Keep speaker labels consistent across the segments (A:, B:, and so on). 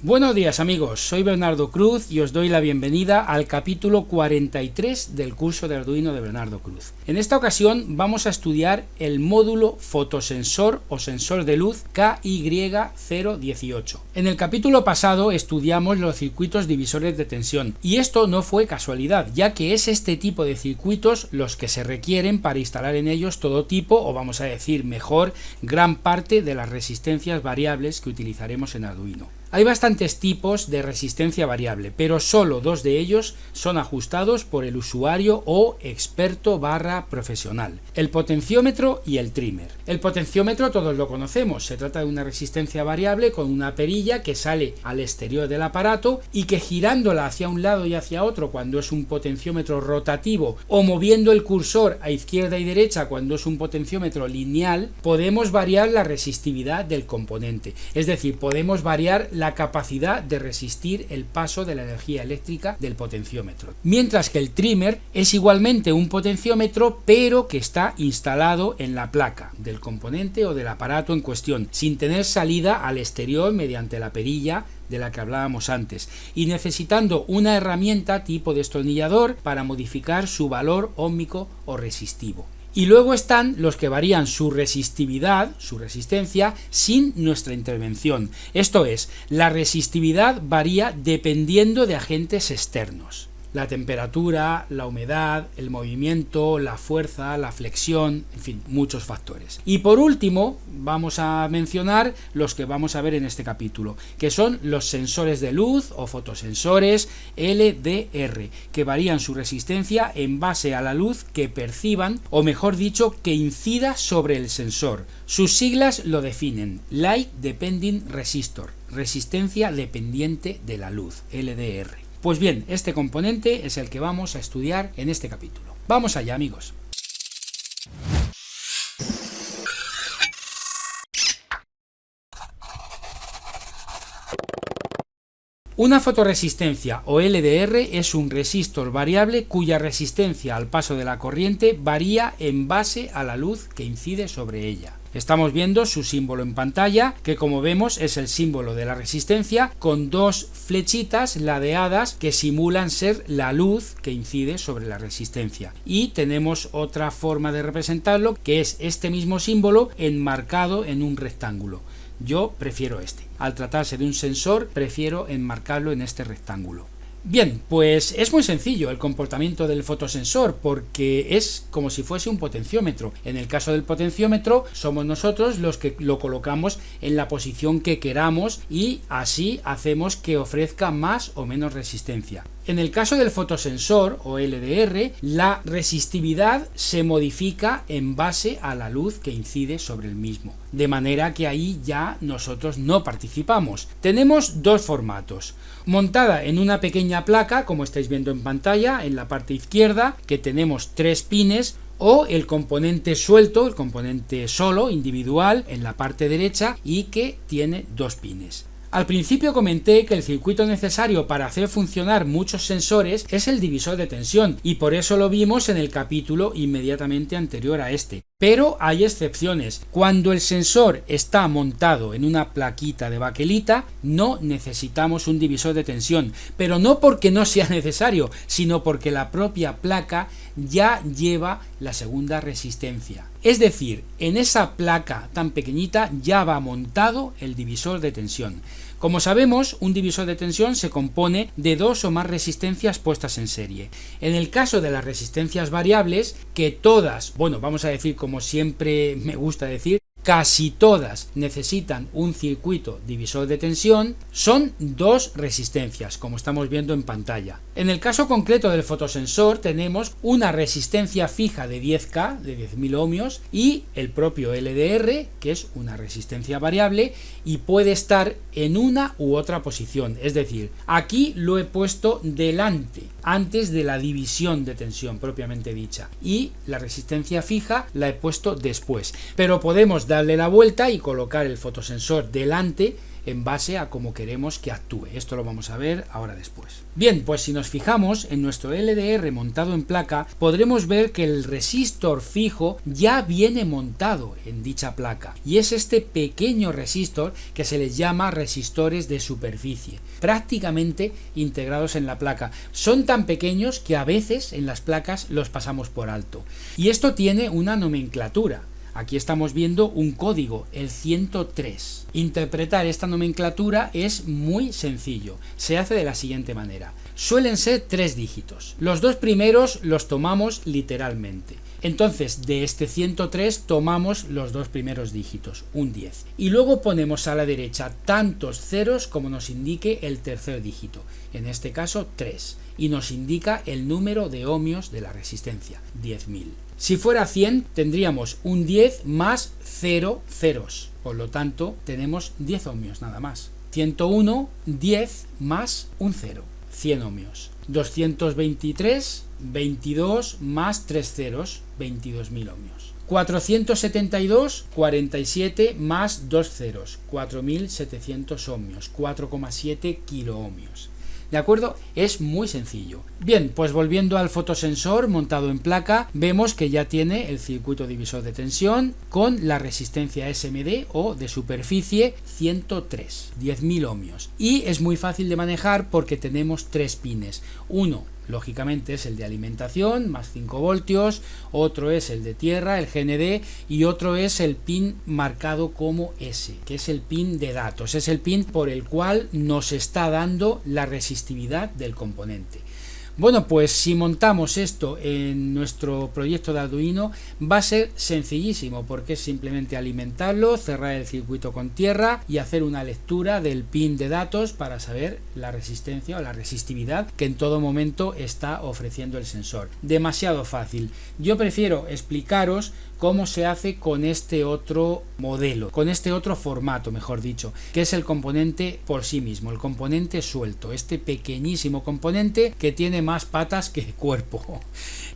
A: Buenos días amigos, soy Bernardo Cruz y os doy la bienvenida al capítulo 43 del curso de Arduino de Bernardo Cruz. En esta ocasión vamos a estudiar el módulo fotosensor o sensor de luz KY018. En el capítulo pasado estudiamos los circuitos divisores de tensión y esto no fue casualidad, ya que es este tipo de circuitos los que se requieren para instalar en ellos todo tipo, o vamos a decir mejor, gran parte de las resistencias variables que utilizaremos en Arduino. Hay bastantes tipos de resistencia variable, pero solo dos de ellos son ajustados por el usuario o experto / profesional: el potenciómetro y el trimmer. El potenciómetro todos lo conocemos, se trata de una resistencia variable con una perilla que sale al exterior del aparato y que girándola hacia un lado y hacia otro cuando es un potenciómetro rotativo o moviendo el cursor a izquierda y derecha cuando es un potenciómetro lineal, podemos variar la resistividad del componente, es decir, podemos variar la capacidad de resistir el paso de la energía eléctrica del potenciómetro. Mientras que el trimmer es igualmente un potenciómetro, pero que está instalado en la placa del componente o del aparato en cuestión, sin tener salida al exterior mediante la perilla de la que hablábamos antes, y necesitando una herramienta tipo destornillador para modificar su valor óhmico o resistivo. Y luego están los que varían su resistividad, su resistencia, sin nuestra intervención. Esto es, la resistividad varía dependiendo de agentes externos: la temperatura, la humedad, el movimiento, la fuerza, la flexión, en fin, muchos factores. Y por último, vamos a mencionar los que vamos a ver en este capítulo, que son los sensores de luz o fotosensores LDR, que varían su resistencia en base a la luz que perciban, o mejor dicho, que incida sobre el sensor. Sus siglas lo definen: Light Depending Resistor, resistencia dependiente de la luz, LDR. Pues bien, este componente es el que vamos a estudiar en este capítulo. ¡Vamos allá, amigos! Una fotoresistencia o LDR es un resistor variable cuya resistencia al paso de la corriente varía en base a la luz que incide sobre ella. Estamos viendo su símbolo en pantalla, que como vemos es el símbolo de la resistencia con dos flechitas ladeadas que simulan ser la luz que incide sobre la resistencia. Y tenemos otra forma de representarlo, que es este mismo símbolo enmarcado en un rectángulo. Yo prefiero este. Al tratarse de un sensor, prefiero enmarcarlo en este rectángulo. Bien, pues es muy sencillo el comportamiento del fotosensor, porque es como si fuese un potenciómetro. En el caso del potenciómetro, somos nosotros los que lo colocamos en la posición que queramos y así hacemos que ofrezca más o menos resistencia. En el caso del fotosensor o LDR, la resistividad se modifica en base a la luz que incide sobre el mismo, de manera que ahí ya nosotros no participamos. Tenemos dos formatos: montada en una pequeña placa, como estáis viendo en pantalla, en la parte izquierda, que tenemos 3 pines, o el componente suelto, el componente solo, individual, en la parte derecha y que tiene 2 pines. Al principio comenté que el circuito necesario para hacer funcionar muchos sensores es el divisor de tensión, y por eso lo vimos en el capítulo inmediatamente anterior a este. Pero hay excepciones. Cuando el sensor está montado en una plaquita de baquelita, no necesitamos un divisor de tensión, pero no porque no sea necesario, sino porque la propia placa ya lleva la segunda resistencia. Es decir, en esa placa tan pequeñita ya va montado el divisor de tensión. Como sabemos, un divisor de tensión se compone de 2 o más resistencias puestas en serie. En el caso de las resistencias variables, que todas, bueno, vamos a decir como siempre me gusta decir, casi todas necesitan un circuito divisor de tensión, son 2 resistencias, como estamos viendo en pantalla. En el caso concreto del fotosensor tenemos una resistencia fija de 10K, de 10.000 ohmios, y el propio LDR, que es una resistencia variable y puede estar en una u otra posición. Es decir, aquí lo he puesto delante, antes de la división de tensión propiamente dicha, y la resistencia fija la he puesto después. Pero podemos darle la vuelta y colocar el fotosensor delante en base a cómo queremos que actúe. Esto lo vamos a ver ahora después. Bien, pues si nos fijamos en nuestro LDR montado en placa, podremos ver que el resistor fijo ya viene montado en dicha placa, y es este pequeño resistor que se les llama resistores de superficie, prácticamente integrados en la placa. Son tan pequeños que a veces en las placas los pasamos por alto, y esto tiene una nomenclatura. Aquí estamos viendo un código, el 103. Interpretar esta nomenclatura es muy sencillo. Se hace de la siguiente manera. Suelen ser 3 dígitos. Los 2 primeros los tomamos literalmente. Entonces, de este 103 tomamos los 2 primeros dígitos, un 10. Y luego ponemos a la derecha tantos ceros como nos indique el tercer dígito. En este caso, 3. Y nos indica el número de ohmios de la resistencia, 10.000. Si fuera 100, tendríamos un 10 más 0 ceros. Por lo tanto, tenemos 10 ohmios nada más. 101, 10 más un 0, 100 ohmios. 223, 22 más 3 ceros, 22.000 ohmios. 472, 47 más 2 ceros, 4.700 ohmios, 4,7 kiloohmios. ¿De acuerdo? Es muy sencillo. Bien, pues volviendo al fotosensor montado en placa, vemos que ya tiene el circuito divisor de tensión con la resistencia SMD o de superficie 103, 10.000 ohmios. Y es muy fácil de manejar porque tenemos 3 pines. Uno, lógicamente, es el de alimentación, más 5 voltios, otro es el de tierra, el GND, y otro es el pin marcado como S, que es el pin de datos, es el pin por el cual nos está dando la resistividad del componente. Bueno, pues si montamos esto en nuestro proyecto de Arduino va a ser sencillísimo, porque es simplemente alimentarlo, cerrar el circuito con tierra y hacer una lectura del pin de datos para saber la resistencia o la resistividad que en todo momento está ofreciendo el sensor. Demasiado fácil. Yo prefiero explicaros cómo se hace con este otro modelo, con este otro formato, mejor dicho, que es el componente por sí mismo, el componente suelto, este pequeñísimo componente que tiene más patas que cuerpo.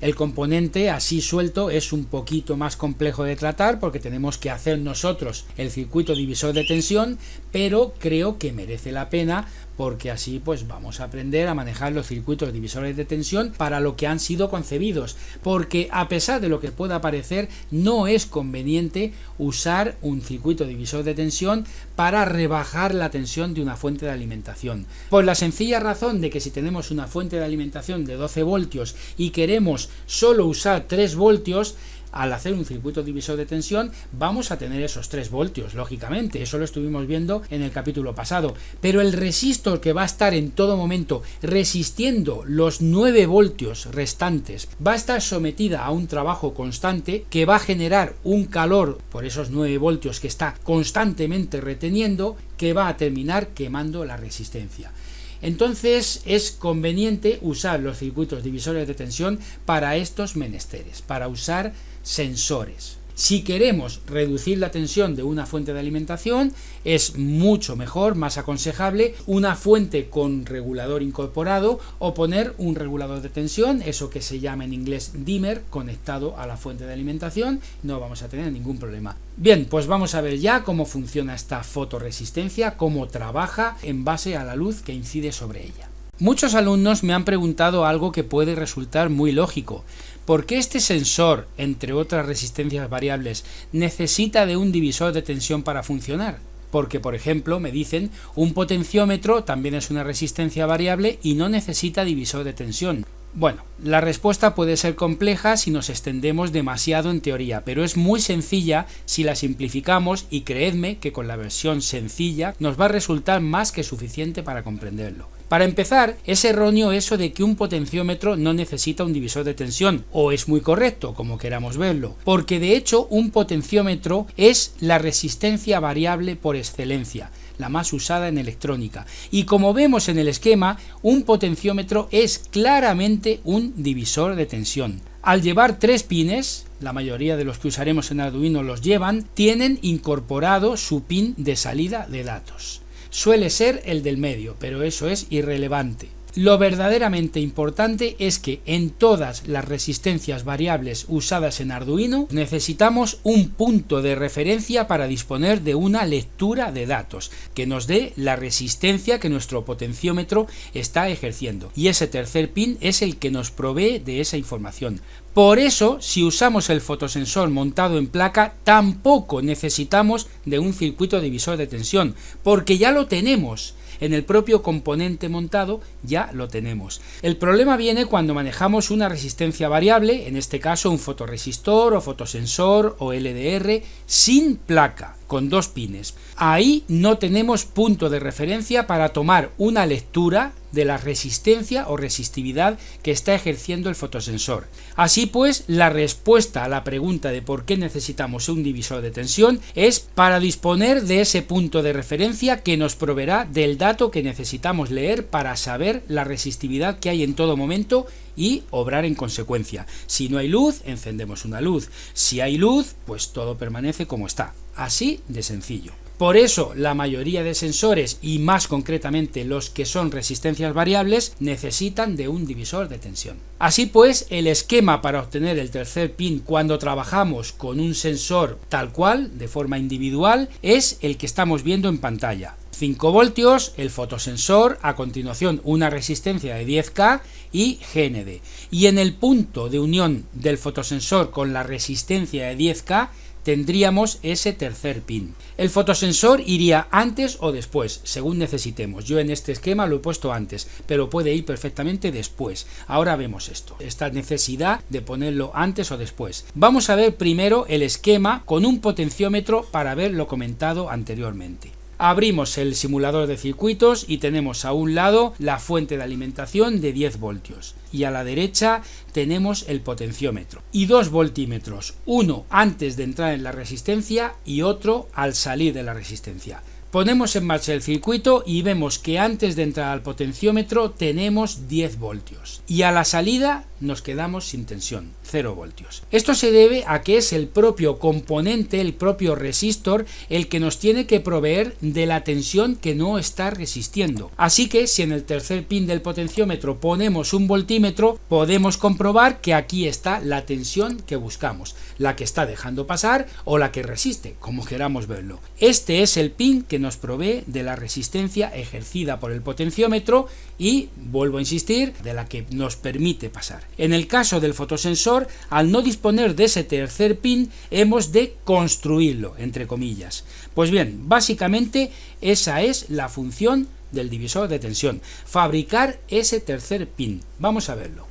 A: El componente así suelto es un poquito más complejo de tratar porque tenemos que hacer nosotros el circuito divisor de tensión, pero creo que merece la pena porque así pues vamos a aprender a manejar los circuitos divisores de tensión para lo que han sido concebidos, porque a pesar de lo que pueda parecer, no es conveniente usar un circuito divisor de tensión para rebajar la tensión de una fuente de alimentación, por la sencilla razón de que si tenemos una fuente de alimentación de 12 voltios y queremos solo usar 3 voltios, al hacer un circuito divisor de tensión vamos a tener esos 3 voltios, lógicamente, eso lo estuvimos viendo en el capítulo pasado, pero el resistor que va a estar en todo momento resistiendo los 9 voltios restantes va a estar sometida a un trabajo constante que va a generar un calor por esos 9 voltios que está constantemente reteniendo, que va a terminar quemando la resistencia. Entonces es conveniente usar los circuitos divisores de tensión para estos menesteres, para usar sensores. Si queremos reducir la tensión de una fuente de alimentación, es mucho mejor, más aconsejable, una fuente con regulador incorporado o poner un regulador de tensión, eso que se llama en inglés dimmer, conectado a la fuente de alimentación, no vamos a tener ningún problema. Bien, pues vamos a ver ya cómo funciona esta fotoresistencia, cómo trabaja en base a la luz que incide sobre ella. Muchos alumnos me han preguntado algo que puede resultar muy lógico. ¿Por qué este sensor, entre otras resistencias variables, necesita de un divisor de tensión para funcionar? Porque, por ejemplo, me dicen, un potenciómetro también es una resistencia variable y no necesita divisor de tensión. Bueno, la respuesta puede ser compleja si nos extendemos demasiado en teoría, pero es muy sencilla si la simplificamos y creedme que con la versión sencilla nos va a resultar más que suficiente para comprenderlo. Para empezar, es erróneo eso de que un potenciómetro no necesita un divisor de tensión, o es muy correcto, como queramos verlo, porque de hecho un potenciómetro es la resistencia variable por excelencia, la más usada en electrónica, y como vemos en el esquema, un potenciómetro es claramente un divisor de tensión. Al llevar 3 pines, la mayoría de los que usaremos en Arduino los llevan, tienen incorporado su pin de salida de datos. Suele ser el del medio, pero eso es irrelevante. Lo verdaderamente importante es que en todas las resistencias variables usadas en Arduino necesitamos un punto de referencia para disponer de una lectura de datos que nos dé la resistencia que nuestro potenciómetro está ejerciendo, y ese tercer pin es el que nos provee de esa información. Por eso, si usamos el fotosensor montado en placa, tampoco necesitamos de un circuito divisor de tensión, porque ya lo tenemos. En el propio componente montado ya lo tenemos. El problema viene cuando manejamos una resistencia variable, en este caso un fotorresistor o fotosensor o LDR, sin placa, con dos pines. Ahí no tenemos punto de referencia para tomar una lectura de la resistencia o resistividad que está ejerciendo el fotosensor. Así pues, la respuesta a la pregunta de por qué necesitamos un divisor de tensión es para disponer de ese punto de referencia que nos proveerá del dato que necesitamos leer para saber la resistividad que hay en todo momento y obrar en consecuencia. Si no hay luz, encendemos una luz. Si hay luz, pues todo permanece como está. Así de sencillo. Por eso la mayoría de sensores, y más concretamente los que son resistencias variables, necesitan de un divisor de tensión. Así pues, el esquema para obtener el tercer pin cuando trabajamos con un sensor tal cual, de forma individual, es el que estamos viendo en pantalla. 5 voltios, el fotosensor, a continuación una resistencia de 10K y GND. Y en el punto de unión del fotosensor con la resistencia de 10K tendríamos ese tercer pin. El fotosensor iría antes o después, según necesitemos. Yo en este esquema lo he puesto antes, pero puede ir perfectamente después. Ahora vemos esto, esta necesidad de ponerlo antes o después. Vamos a ver primero el esquema con un potenciómetro para ver lo comentado anteriormente. Abrimos el simulador de circuitos y tenemos a un lado la fuente de alimentación de 10 voltios y a la derecha tenemos el potenciómetro y dos voltímetros, uno antes de entrar en la resistencia y otro al salir de la resistencia. Ponemos en marcha el circuito y vemos que antes de entrar al potenciómetro tenemos 10 voltios y a la salida nos quedamos sin tensión, 0 voltios. Esto se debe a que es el propio componente, el propio resistor, el que nos tiene que proveer de la tensión que no está resistiendo. Así que si en el tercer pin del potenciómetro ponemos un voltímetro, podemos comprobar que aquí está la tensión que buscamos, la que está dejando pasar o la que resiste, como queramos verlo. Este es el pin que nos provee de la resistencia ejercida por el potenciómetro y, vuelvo a insistir, de la que nos permite pasar. En el caso del fotosensor, al no disponer de ese tercer pin, hemos de construirlo, entre comillas. Pues bien, básicamente esa es la función del divisor de tensión, fabricar ese tercer pin. Vamos a verlo.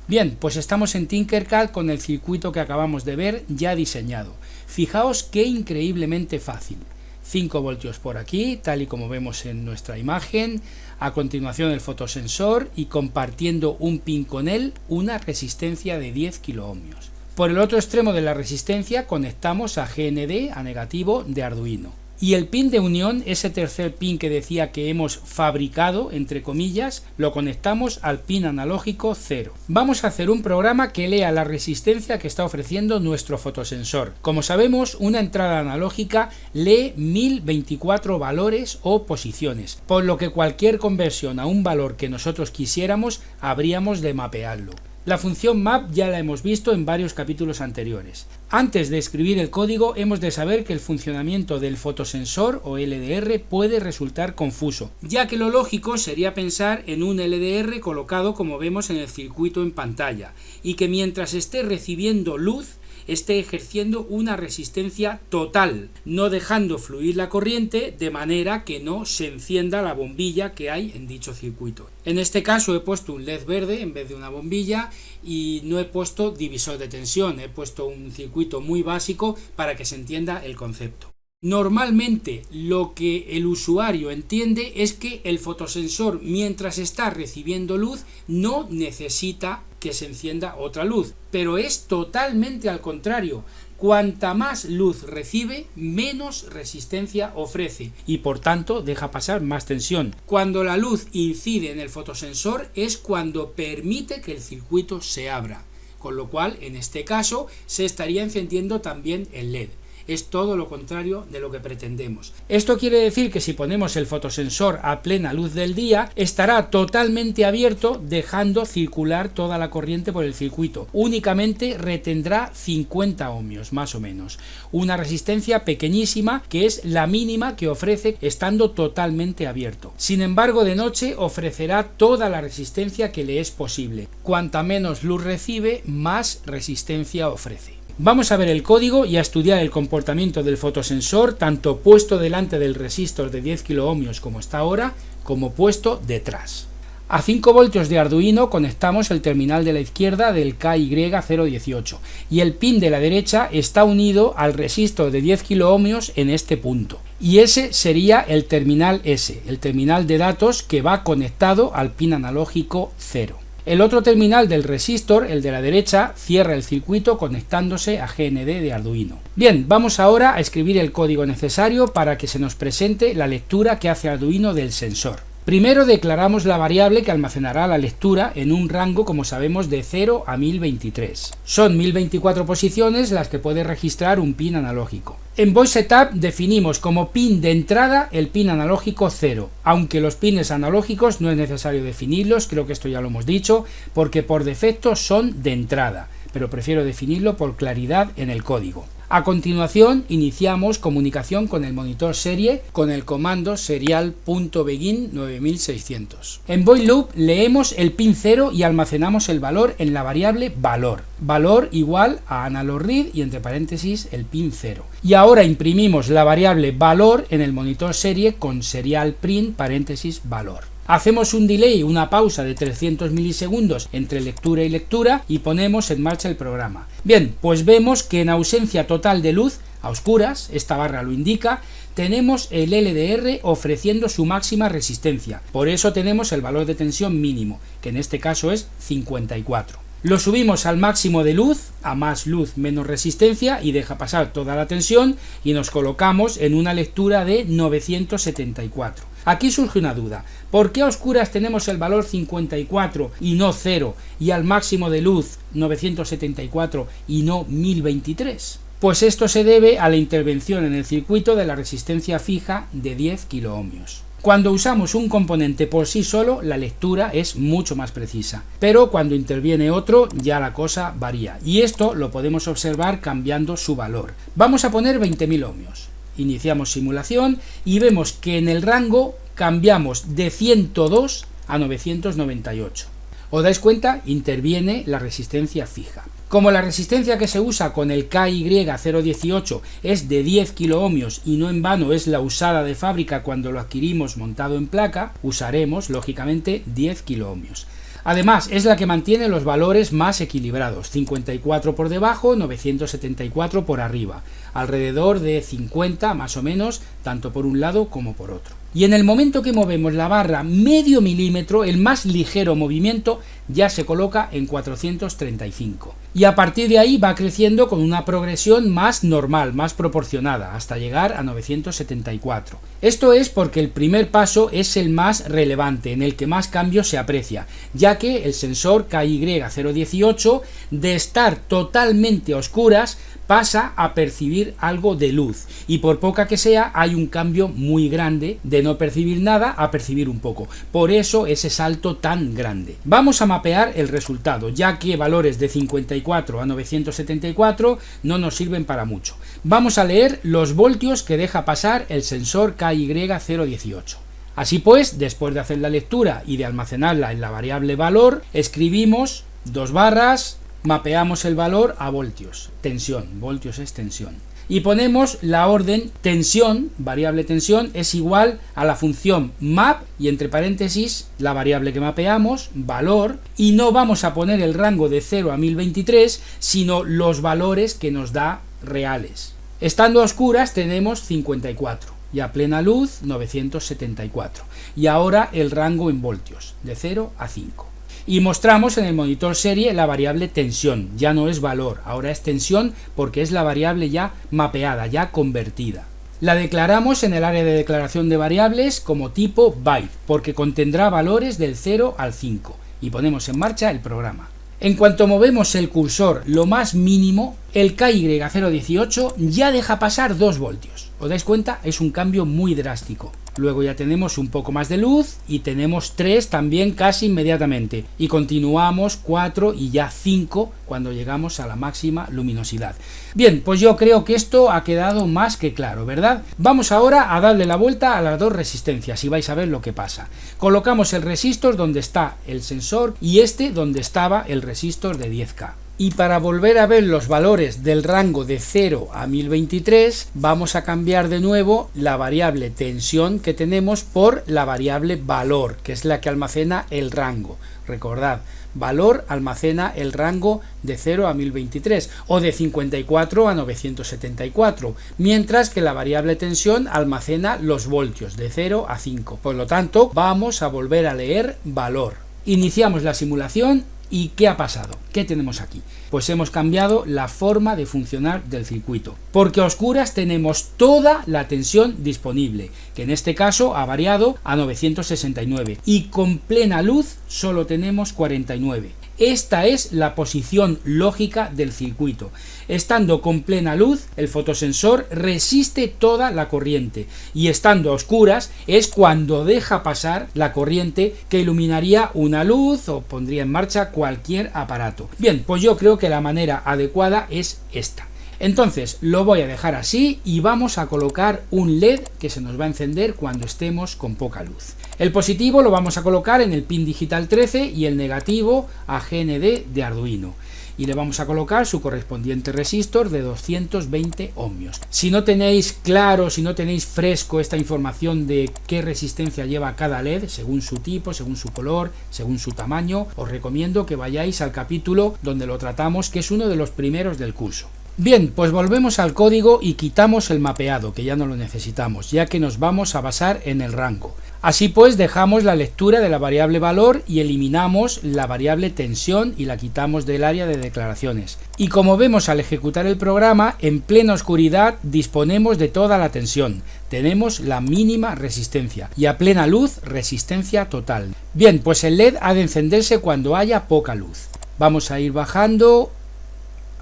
A: Bien, pues estamos en Tinkercad con el circuito que acabamos de ver ya diseñado. Fijaos qué increíblemente fácil. 5 voltios por aquí, tal y como vemos en nuestra imagen, a continuación el fotosensor y compartiendo un pin con él una resistencia de 10 kiloohmios. Por el otro extremo de la resistencia conectamos a GND, a negativo de Arduino. Y el pin de unión, ese tercer pin que decía que hemos fabricado, entre comillas, lo conectamos al pin analógico 0. Vamos a hacer un programa que lea la resistencia que está ofreciendo nuestro fotosensor. Como sabemos, una entrada analógica lee 1024 valores o posiciones, por lo que cualquier conversión a un valor que nosotros quisiéramos, habríamos de mapearlo. La función map ya la hemos visto en varios capítulos anteriores. Antes de escribir el código hemos de saber que el funcionamiento del fotosensor o LDR puede resultar confuso, ya que lo lógico sería pensar en un LDR colocado como vemos en el circuito en pantalla, y que mientras esté recibiendo luz esté ejerciendo una resistencia total, no dejando fluir la corriente de manera que no se encienda la bombilla que hay en dicho circuito. En este caso he puesto un LED verde en vez de una bombilla y no he puesto divisor de tensión, he puesto un circuito muy básico para que se entienda el concepto. Normalmente lo que el usuario entiende es que el fotosensor, mientras está recibiendo luz, no necesita que se encienda otra luz, pero es totalmente al contrario. Cuanta más luz recibe, menos resistencia ofrece y por tanto deja pasar más tensión. Cuando la luz incide en el fotosensor es cuando permite que el circuito se abra, con lo cual en este caso se estaría encendiendo también el LED. Es todo lo contrario de lo que pretendemos. Esto quiere decir que si ponemos el fotosensor a plena luz del día, estará totalmente abierto, dejando circular toda la corriente por el circuito. Únicamente retendrá 50 ohmios, más o menos. Una resistencia pequeñísima que es la mínima que ofrece estando totalmente abierto. Sin embargo, de noche ofrecerá toda la resistencia que le es posible. Cuanta menos luz recibe, más resistencia ofrece. Vamos a ver el código y a estudiar el comportamiento del fotosensor, tanto puesto delante del resistor de 10 kΩ como está ahora, como puesto detrás. A 5 voltios de Arduino conectamos el terminal de la izquierda del KY018 y el pin de la derecha está unido al resistor de 10 kΩ en este punto. Y ese sería el terminal S, el terminal de datos que va conectado al pin analógico 0. El otro terminal del resistor, el de la derecha, cierra el circuito conectándose a GND de Arduino. Bien, vamos ahora a escribir el código necesario para que se nos presente la lectura que hace Arduino del sensor. Primero declaramos la variable que almacenará la lectura en un rango, como sabemos, de 0 a 1023. Son 1024 posiciones las que puede registrar un pin analógico. En Voice Setup definimos como pin de entrada el pin analógico 0, aunque los pines analógicos no es necesario definirlos, creo que esto ya lo hemos dicho, porque por defecto son de entrada, pero prefiero definirlo por claridad en el código. A continuación iniciamos comunicación con el monitor serie con el comando serial.begin 9600. En void loop leemos el pin 0 y almacenamos el valor en la variable valor. Valor igual a analog read y entre paréntesis el pin 0. Y ahora imprimimos la variable valor en el monitor serie con serial print paréntesis valor. Hacemos un delay, una pausa de 300 milisegundos entre lectura y lectura y ponemos en marcha el programa. Bien, pues vemos que en ausencia total de luz, a oscuras, esta barra lo indica, tenemos el LDR ofreciendo su máxima resistencia. Por eso tenemos el valor de tensión mínimo, que en este caso es 54. Lo subimos al máximo de luz, a más luz menos resistencia y deja pasar toda la tensión y nos colocamos en una lectura de 974. Aquí surge una duda, ¿por qué a oscuras tenemos el valor 54 y no 0 y al máximo de luz 974 y no 1023? Pues esto se debe a la intervención en el circuito de la resistencia fija de 10 kiloohmios. Cuando usamos un componente por sí solo, la lectura es mucho más precisa, pero cuando interviene otro ya la cosa varía, y esto lo podemos observar cambiando su valor. Vamos a poner 20.000 ohmios. Iniciamos simulación y vemos que en el rango cambiamos de 102 a 998. ¿Os dais cuenta? Interviene la resistencia fija. Como la resistencia que se usa con el KY018 es de 10 kiloohmios y no en vano es la usada de fábrica cuando lo adquirimos montado en placa, usaremos lógicamente 10 kiloohmios. Además, es la que mantiene los valores más equilibrados, 54 por debajo, 974 por arriba, alrededor de 50 más o menos, tanto por un lado como por otro. Y en el momento que movemos la barra medio milímetro, el más ligero movimiento ya se coloca en 435. Y a partir de ahí va creciendo con una progresión más normal, más proporcionada, hasta llegar a 974. Esto es porque el primer paso es el más relevante, en el que más cambio se aprecia, ya que el sensor KY018, de estar totalmente a oscuras, pasa a percibir algo de luz, y por poca que sea hay un cambio muy grande de no percibir nada a percibir un poco, por eso ese salto tan grande. Vamos a mapear el resultado, ya que valores de 54 a 974 no nos sirven para mucho. Vamos a leer los voltios que deja pasar el sensor KY018. Así pues, después de hacer la lectura y de almacenarla en la variable valor, escribimos dos barras, mapeamos el valor a voltios, tensión, voltios es tensión, y ponemos la orden tensión, variable tensión, es igual a la función map y entre paréntesis la variable que mapeamos, valor, y no vamos a poner el rango de 0 a 1023, sino los valores que nos da reales. Estando a oscuras tenemos 54 y a plena luz 974, y ahora el rango en voltios, de 0 a 5. Y mostramos en el monitor serie la variable tensión, ya no es valor, ahora es tensión porque es la variable ya mapeada, ya convertida. La declaramos en el área de declaración de variables como tipo byte, porque contendrá valores del 0 al 5, y ponemos en marcha el programa. En cuanto movemos el cursor lo más mínimo, el KY018 ya deja pasar 2 voltios. ¿Os dais cuenta? Es un cambio muy drástico. Luego ya tenemos un poco más de luz y tenemos 3 también casi inmediatamente. Y continuamos 4 y ya 5 cuando llegamos a la máxima luminosidad. Bien, pues yo creo que esto ha quedado más que claro, ¿verdad? Vamos ahora a darle la vuelta a las 2 resistencias y vais a ver lo que pasa. Colocamos el resistor donde está el sensor y este donde estaba el resistor de 10K. Y para volver a ver los valores del rango de 0 a 1023 vamos a cambiar de nuevo la variable tensión que tenemos por la variable valor, que es la que almacena el rango. Recordad, valor almacena el rango de 0 a 1023 o de 54 a 974, mientras que la variable tensión almacena los voltios de 0 a 5. Por lo tanto, vamos a volver a leer valor. Iniciamos la simulación. ¿Y qué ha pasado? ¿Qué tenemos aquí? Pues hemos cambiado la forma de funcionar del circuito, porque a oscuras tenemos toda la tensión disponible, que en este caso ha variado a 969, y con plena luz solo tenemos 49. Esta es la posición lógica del circuito. Estando con plena luz, el fotosensor resiste toda la corriente, y estando a oscuras es cuando deja pasar la corriente que iluminaría una luz o pondría en marcha cualquier aparato. Bien, pues yo creo que la manera adecuada es esta. Entonces lo voy a dejar así y vamos a colocar un LED que se nos va a encender cuando estemos con poca luz. El positivo lo vamos a colocar en el pin digital 13 y el negativo a GND de Arduino. Y le vamos a colocar su correspondiente resistor de 220 ohmios. Si no tenéis claro, si no tenéis fresco esta información de qué resistencia lleva cada LED, según su tipo, según su color, según su tamaño, os recomiendo que vayáis al capítulo donde lo tratamos, que es uno de los primeros del curso. Bien, pues volvemos al código y quitamos el mapeado, que ya no lo necesitamos, ya que nos vamos a basar en el rango. Así pues, dejamos la lectura de la variable valor y eliminamos la variable tensión y la quitamos del área de declaraciones. Y como vemos al ejecutar el programa, en plena oscuridad disponemos de toda la tensión. Tenemos la mínima resistencia y a plena luz resistencia total. Bien, pues el LED ha de encenderse cuando haya poca luz. Vamos a ir bajando.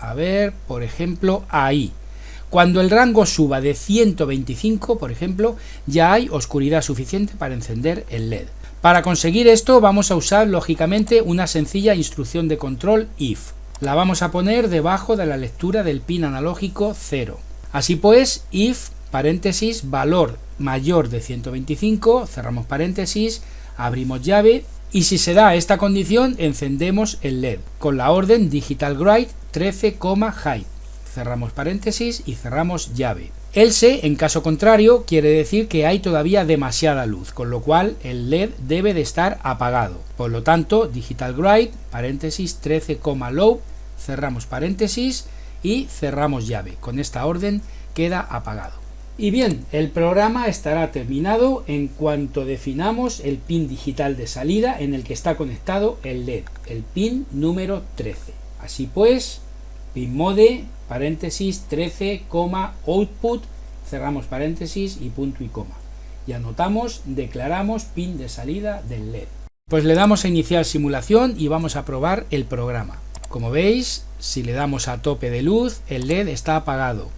A: A ver, por ejemplo, ahí. Cuando el rango suba de 125, por ejemplo, ya hay oscuridad suficiente para encender el LED. Para conseguir esto vamos a usar lógicamente una sencilla instrucción de control if. La vamos a poner debajo de la lectura del pin analógico 0. Así pues, if, paréntesis, valor mayor de 125, cerramos paréntesis, abrimos llave. Y si se da esta condición, encendemos el LED con la orden digital write 13, height. Cerramos paréntesis y cerramos llave. Else, en caso contrario, quiere decir que hay todavía demasiada luz, con lo cual el LED debe de estar apagado. Por lo tanto, digital write, paréntesis 13, low, cerramos paréntesis y cerramos llave. Con esta orden queda apagado. Y bien, el programa estará terminado en cuanto definamos el pin digital de salida en el que está conectado el LED, el pin número 13. Así pues, pin mode, paréntesis 13, output, cerramos paréntesis y punto y coma. Y anotamos, declaramos pin de salida del LED. Pues le damos a iniciar simulación y vamos a probar el programa. Como veis, si le damos a tope de luz, el LED está apagado.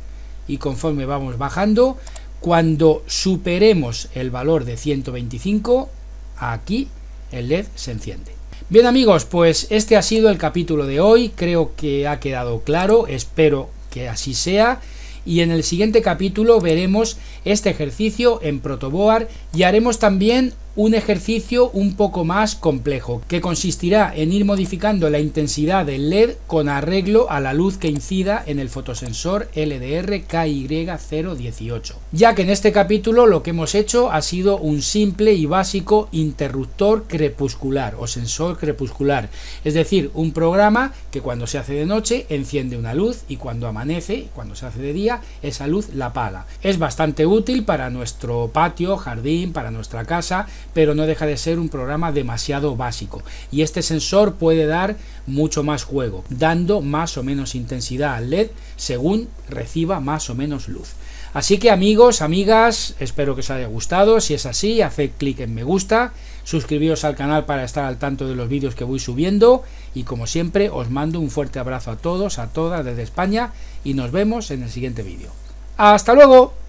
A: Y conforme vamos bajando, cuando superemos el valor de 125, aquí el LED se enciende. Bien amigos, pues este ha sido el capítulo de hoy, creo que ha quedado claro, espero que así sea, y en el siguiente capítulo veremos este ejercicio en Protoboard y haremos también un ejercicio un poco más complejo, que consistirá en ir modificando la intensidad del LED con arreglo a la luz que incida en el fotosensor LDR KY018, ya que en este capítulo lo que hemos hecho ha sido un simple y básico interruptor crepuscular o sensor crepuscular, es decir, un programa que cuando se hace de noche enciende una luz y cuando amanece, cuando se hace de día, esa luz la apaga. Es bastante útil para nuestro patio, jardín, para nuestra casa, pero no deja de ser un programa demasiado básico. Y este sensor puede dar mucho más juego, dando más o menos intensidad al LED según reciba más o menos luz. Así que amigos, amigas, espero que os haya gustado. Si es así, haced clic en me gusta, suscribíos al canal para estar al tanto de los vídeos que voy subiendo y como siempre os mando un fuerte abrazo a todos, a todas desde España y nos vemos en el siguiente vídeo. ¡Hasta luego!